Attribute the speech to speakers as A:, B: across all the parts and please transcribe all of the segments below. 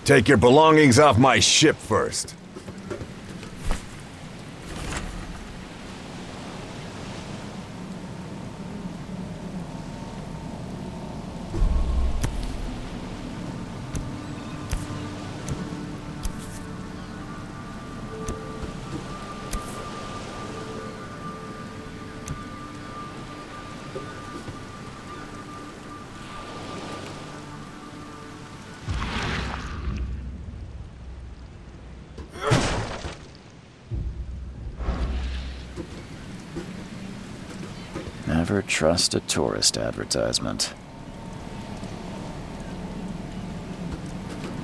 A: Take your belongings off my ship first.
B: Never trust a tourist advertisement.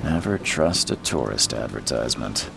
B: Never trust a tourist advertisement.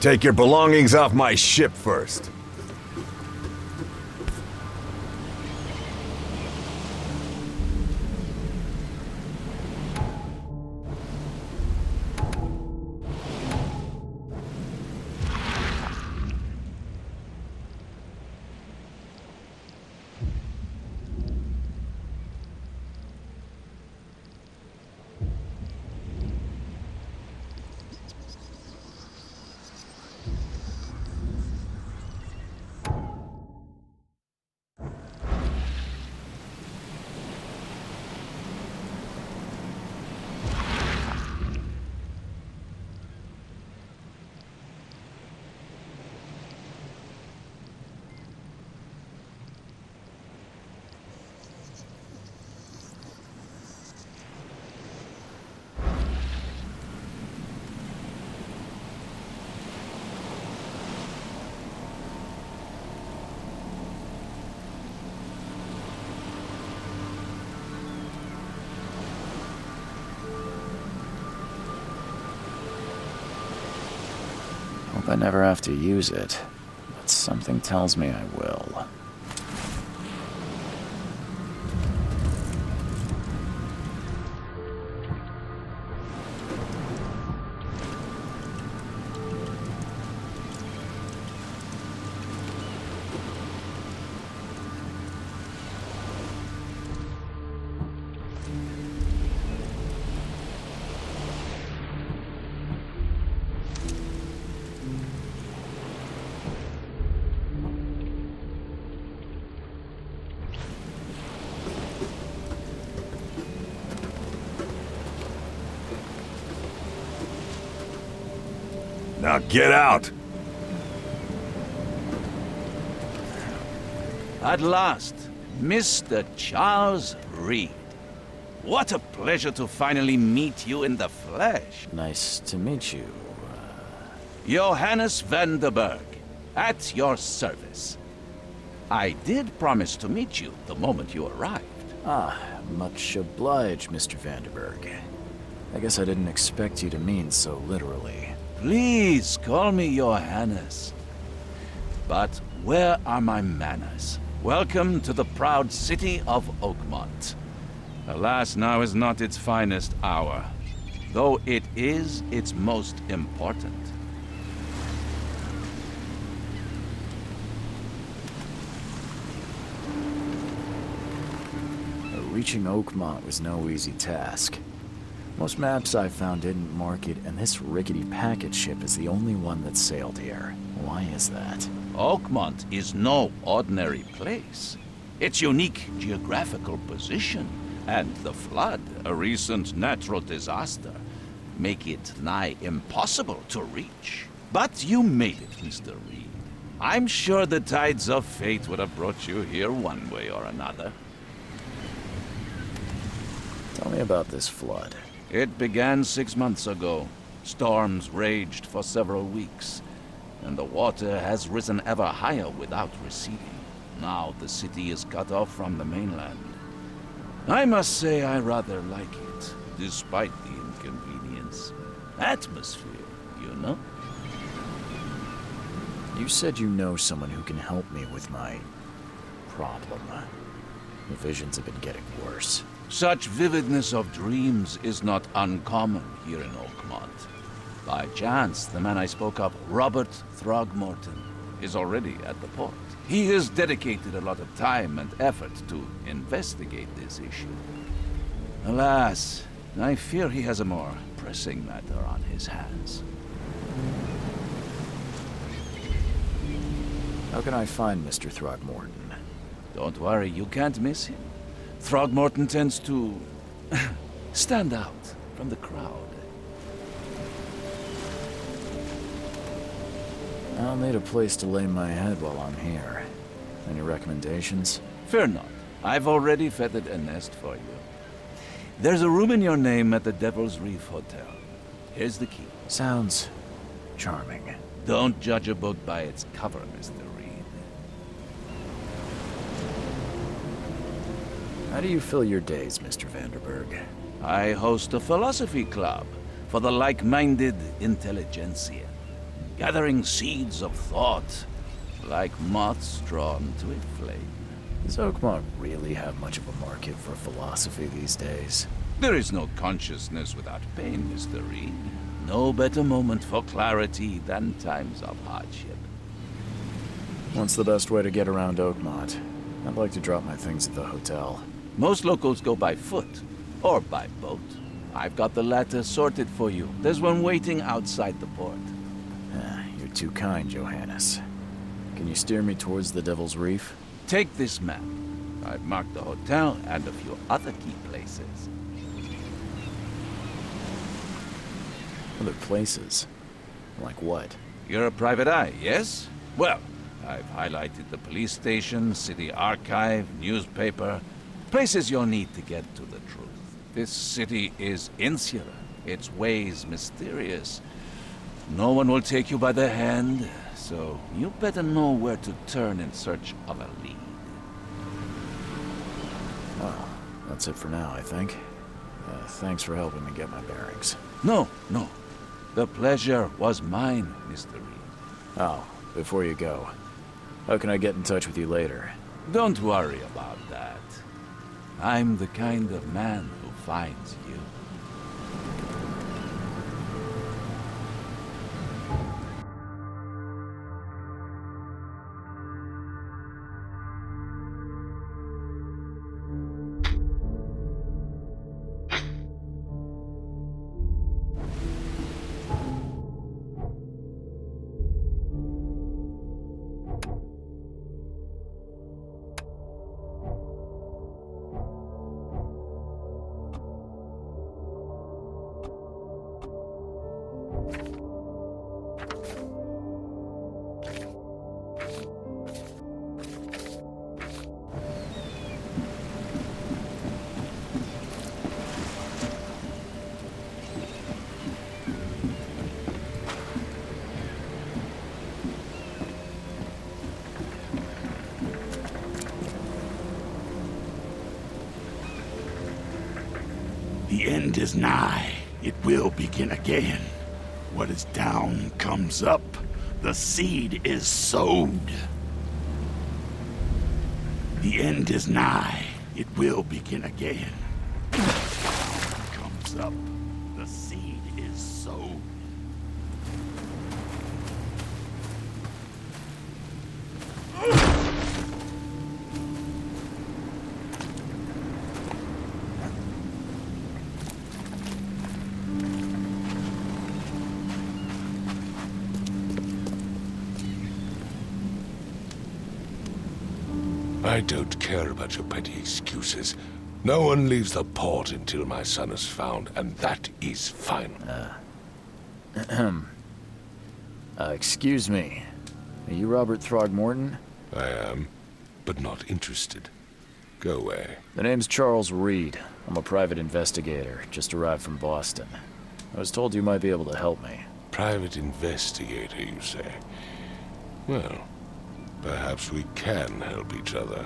A: Take your belongings off my ship first.
B: Hope I never have to use it, but something tells me I will.
A: Now get out!
C: At last, Mr. Charles Reed. What a pleasure to finally meet you in the flesh.
B: Nice to meet you.
C: Johannes van der Berg, at your service. I did promise to meet you the moment you arrived.
B: Much obliged, Mr. Vanderberg. I guess I didn't expect you to mean so literally.
C: Please call me Johannes. But where are my manners? Welcome to the proud city of Oakmont. Alas, now is not its finest hour, though it is its most important.
B: Reaching Oakmont was no easy task. Most maps I found didn't mark it, and this rickety packet ship is the only one that sailed here. Why is that?
C: Oakmont is no ordinary place. Its unique geographical position and the flood, a recent natural disaster, make it nigh impossible to reach. But you made it, Mr. Reed. I'm sure the tides of fate would have brought you here one way or another.
B: Tell me about this flood.
C: It began 6 months ago. Storms raged for several weeks, and the water has risen ever higher without receding. Now the city is cut off from the mainland. I must say I rather like it, despite the inconvenience. Atmosphere, you know?
B: You said you know someone who can help me with my problem. The visions have been getting worse.
C: Such vividness of dreams is not uncommon here in Oakmont. By chance, the man I spoke of, Robert Throgmorton, is already at the port. He has dedicated a lot of time and effort to investigate this issue. Alas, I fear he has a more pressing matter on his hands.
B: How can I find Mr. Throgmorton?
C: Don't worry, you can't miss him. Throgmorton tends to stand out from the crowd.
B: I'll need a place to lay my head while I'm here. Any recommendations?
C: Fear not. I've already feathered a nest for you. There's a room in your name at the Devil's Reef Hotel. Here's the key.
B: Sounds charming.
C: Don't judge a book by its cover, Mr. Reed.
B: How do you fill your days, Mr. Vanderberg?
C: I host a philosophy club for the like-minded intelligentsia, gathering seeds of thought like moths drawn to a flame.
B: Does Oakmont really have much of a market for philosophy these days?
C: There is no consciousness without pain, Mr. Reed. No better moment for clarity than times of hardship.
B: What's the best way to get around Oakmont? I'd like to drop my things at the hotel.
C: Most locals go by foot, or by boat. I've got the latter sorted for you. There's one waiting outside the port.
B: You're too kind, Johannes. Can you steer me towards the Devil's Reef?
C: Take this map. I've marked the hotel and a few other key places.
B: Other places? Like what?
C: You're a private eye, yes? Well, I've highlighted the police station, city archive, newspaper, places you'll need to get to the truth. This city is insular, its ways mysterious. No one will take you by the hand, so you better know where to turn in search of a lead.
B: Well, that's it for now, I think. Thanks for helping me get my bearings.
C: No. The pleasure was mine, Mr. Reed.
B: Oh, before you go, how can I get in touch with you later?
C: Don't worry about that. I'm the kind of man who finds you.
D: The end is nigh. It will begin again. What is down comes up. The seed is sowed. The end is nigh. It will begin again. Comes up. The seed is sowed.
E: I don't care about your petty excuses. No one leaves the port until my son is found, and that is final.
B: Excuse me. Are you Robert Throgmorton?
E: I am, but not interested. Go away.
B: The name's Charles Reed. I'm a private investigator, just arrived from Boston. I was told you might be able to help me.
E: Private investigator, you say? Well, perhaps we can help each other.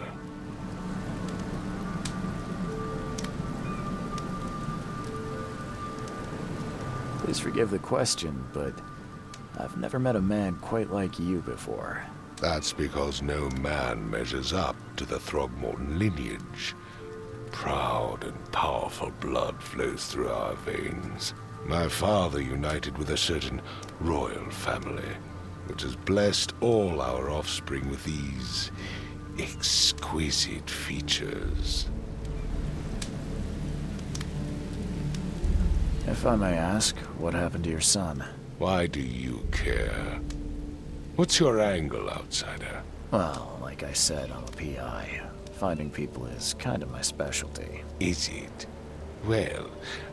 B: Please forgive the question, but I've never met a man quite like you before.
E: That's because no man measures up to the Throgmorton lineage. Proud and powerful blood flows through our veins. My father united with a certain royal family, which has blessed all our offspring with these exquisite features.
B: If I may ask, what happened to your son?
E: Why do you care? What's your angle, outsider?
B: Well, like I said, I'm a PI. Finding people is kind of my specialty.
E: Is it? Well,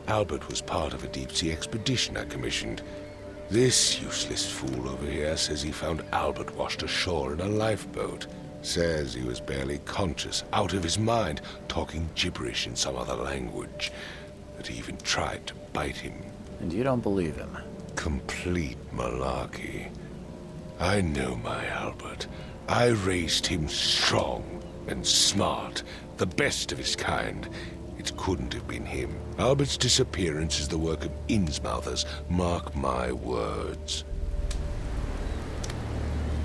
E: Albert was part of a deep-sea expedition I commissioned. This useless fool over here says he found Albert washed ashore in a lifeboat. Says he was barely conscious, out of his mind, talking gibberish in some other language. That he even tried to bite him.
B: And you don't believe him?
E: Complete malarkey. I know my Albert. I raised him strong and smart, the best of his kind. It couldn't have been him. Albert's disappearance is the work of Innsmouthers, mark my words.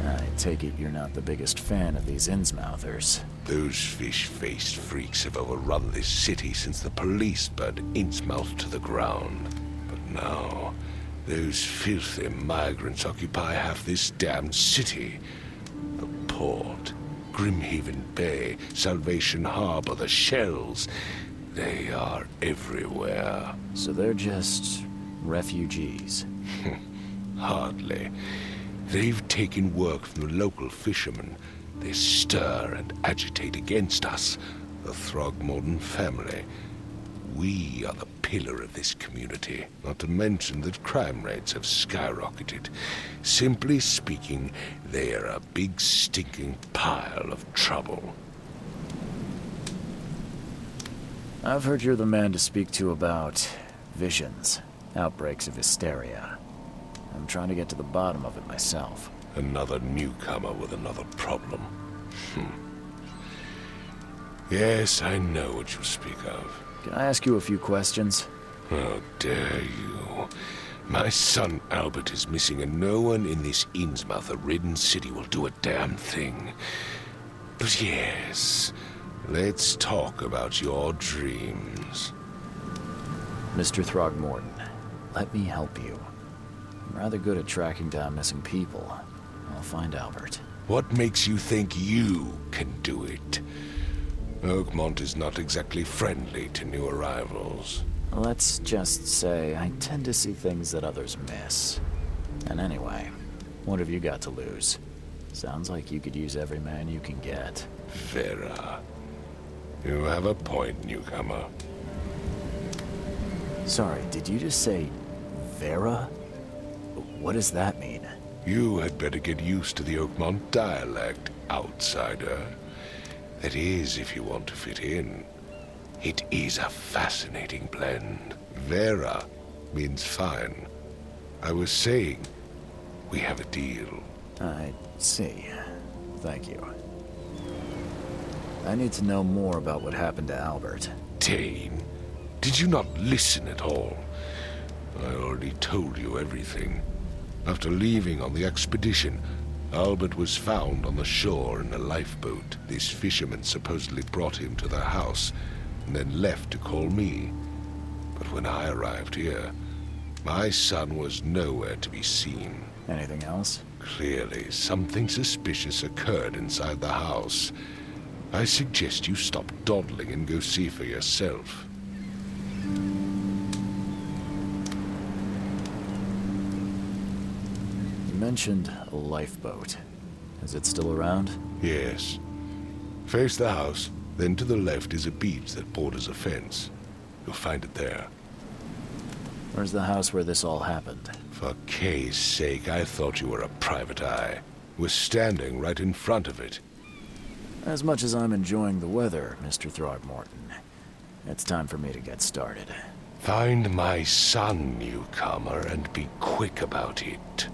B: I take it you're not the biggest fan of these Innsmouthers.
E: Those fish-faced freaks have overrun this city since the police burned Innsmouth to the ground. But now, those filthy migrants occupy half this damned city. The port, Grimhaven Bay, Salvation Harbor, the shells. They are everywhere.
B: So they're just refugees?
E: Hardly. They've taken work from the local fishermen. They stir and agitate against us, the Throgmorton family. We are the pillar of this community, not to mention that crime rates have skyrocketed. Simply speaking, they are a big stinking pile of trouble.
B: I've heard you're the man to speak to about visions, outbreaks of hysteria. I'm trying to get to the bottom of it myself.
E: Another newcomer with another problem. Yes, I know what you speak of.
B: Can I ask you a few questions?
E: How dare you? My son Albert is missing, and no one in this Innsmouth-ridden city will do a damn thing. But yes, let's talk about your dreams.
B: Mr. Throgmorton, let me help you. I'm rather good at tracking down missing people. I'll find Albert.
E: What makes you think you can do it? Oakmont is not exactly friendly to new arrivals.
B: Let's just say I tend to see things that others miss. And anyway, what have you got to lose? Sounds like you could use every man you can get.
E: Vera. You have a point, newcomer.
B: Sorry, did you just say Vera? What does that mean?
E: You had better get used to the Oakmont dialect, outsider. That is, if you want to fit in. It is a fascinating blend. Vera means fine. I was saying, we have a deal.
B: I see. Thank you. I need to know more about what happened to Albert.
E: Dane, Did you not listen at all? I already told you everything. After leaving on the expedition, Albert was found on the shore in a lifeboat. This fisherman supposedly brought him to their house, and then left to call me. But when I arrived here, my son was nowhere to be seen.
B: Anything else?
E: Clearly, something suspicious occurred inside the house. I suggest you stop dawdling and go see for yourself.
B: You mentioned a lifeboat. Is it still around?
E: Yes. Face the house, then to the left is a beach that borders a fence. You'll find it there.
B: Where's the house where this all happened?
E: For Kay's sake, I thought you were a private eye. We're standing right in front of it.
B: As much as I'm enjoying the weather, Mr. Throgmorton, it's time for me to get started.
E: Find my son, newcomer, and be quick about it.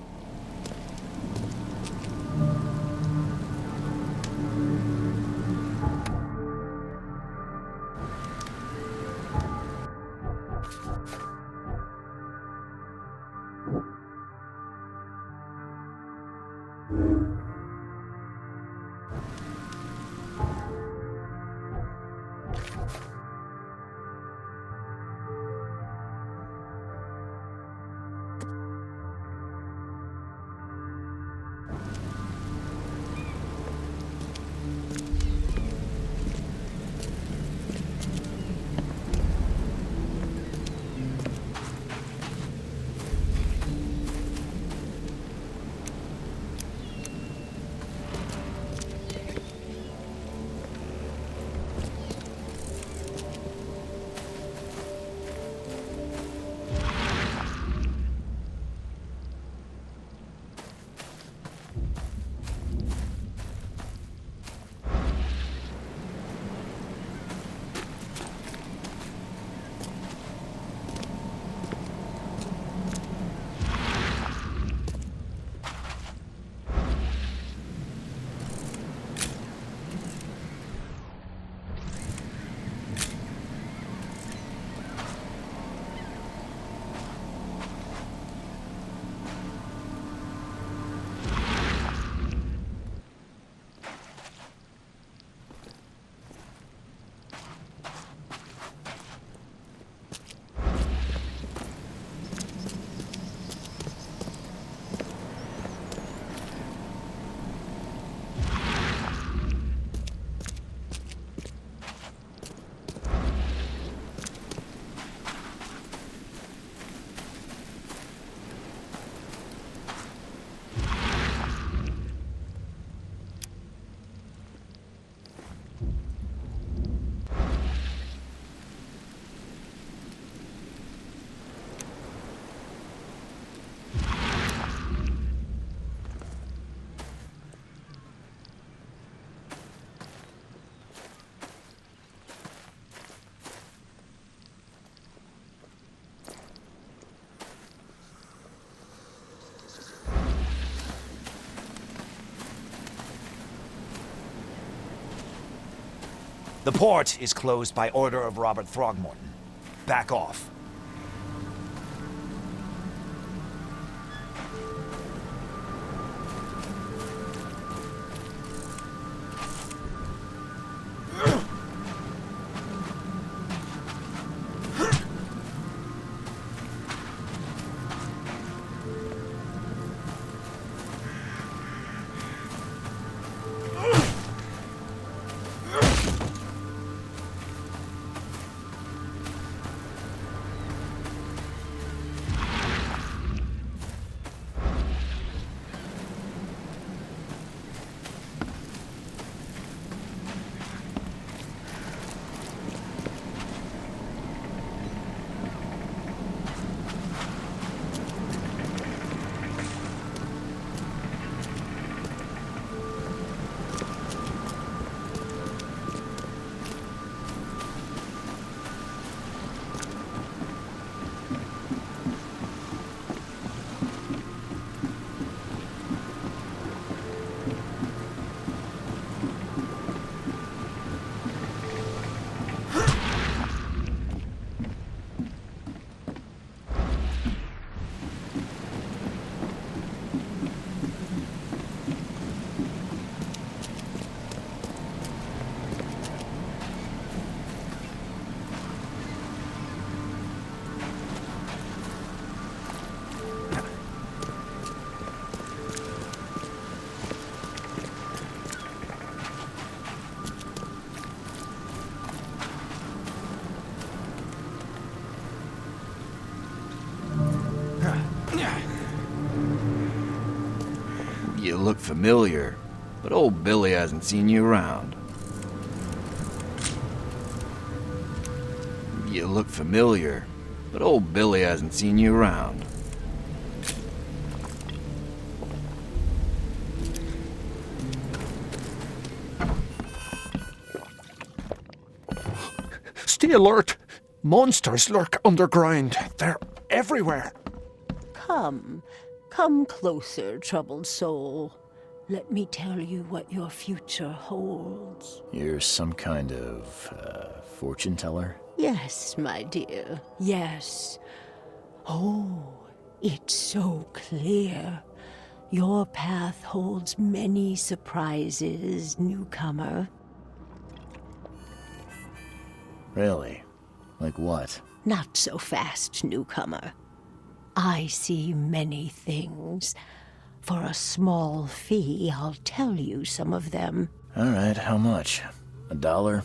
F: The port is closed by order of Robert Throgmorton. Back off.
G: You look familiar, but old Billy hasn't seen you around. You look familiar, but old Billy hasn't seen you around.
H: Stay alert! Monsters lurk underground. They're everywhere.
I: Come closer, troubled soul. Let me tell you what your future holds.
B: You're some kind of, fortune teller?
I: Yes, my dear, yes. Oh, it's so clear. Your path holds many surprises, newcomer.
B: Really? Like what?
I: Not so fast, newcomer. I see many things. For a small fee, I'll tell you some of them.
B: Alright, how much? $1?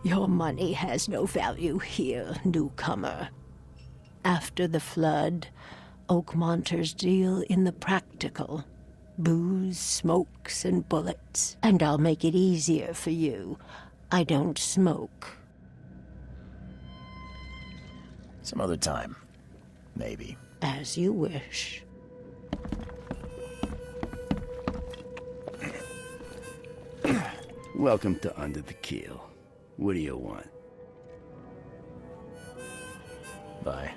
I: Your money has no value here, newcomer. After the flood, Oakmonters deal in the practical. Booze, smokes, and bullets. And I'll make it easier for you. I don't smoke.
B: Some other time. Maybe.
I: As you wish.
J: Welcome to Under the Keel. What do you want?
B: Bye.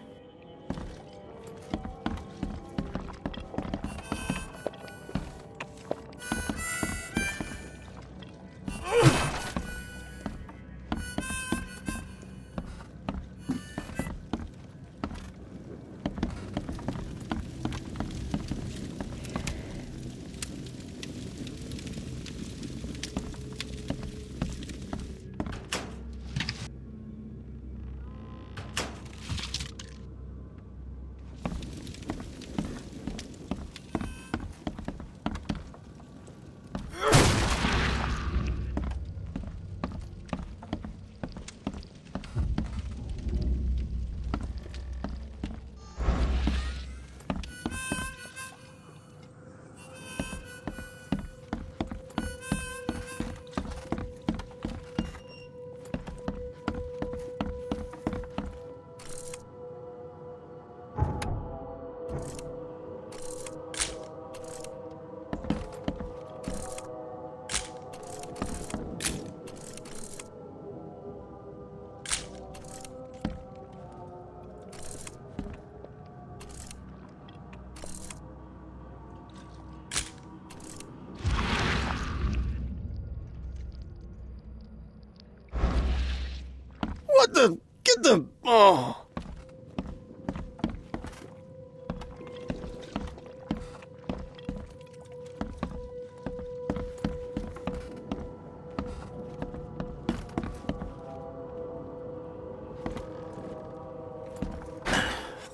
J: What the? Get the... Oh!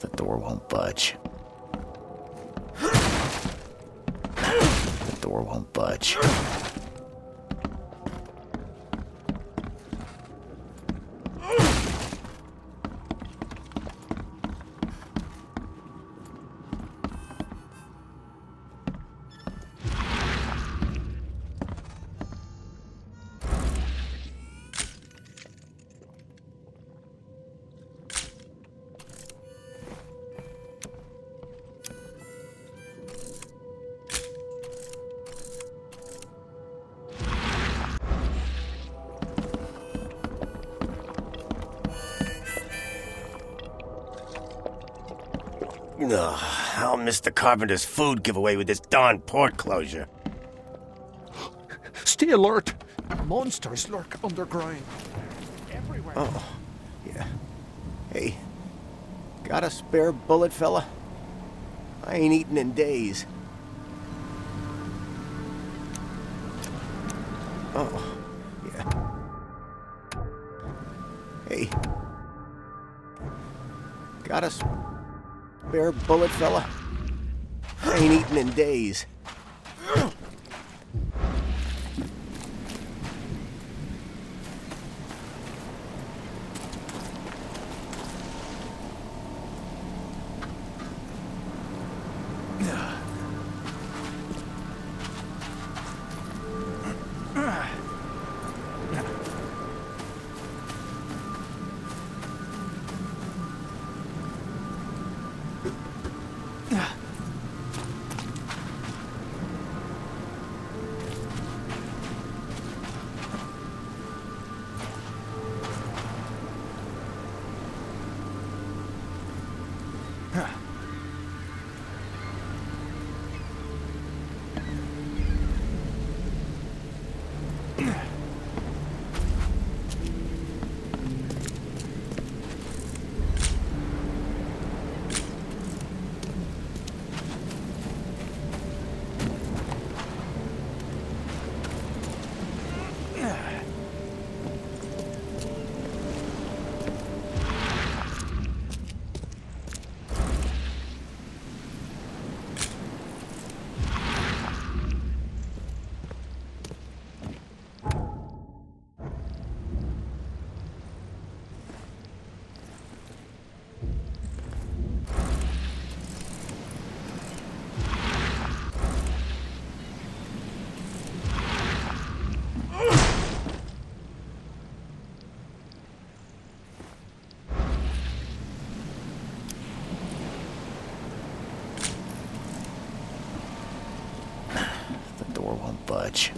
B: The door won't budge. The door won't budge.
J: Ugh, I'll miss the carpenter's food giveaway with this darn port closure.
H: Stay alert! Monsters lurk underground. Everywhere.
J: Oh, yeah. Hey, got a spare bullet, fella? I ain't eaten in days. Oh, yeah. Hey, got a spare bullet, fella? I ain't eaten in days.
B: Door won't budge.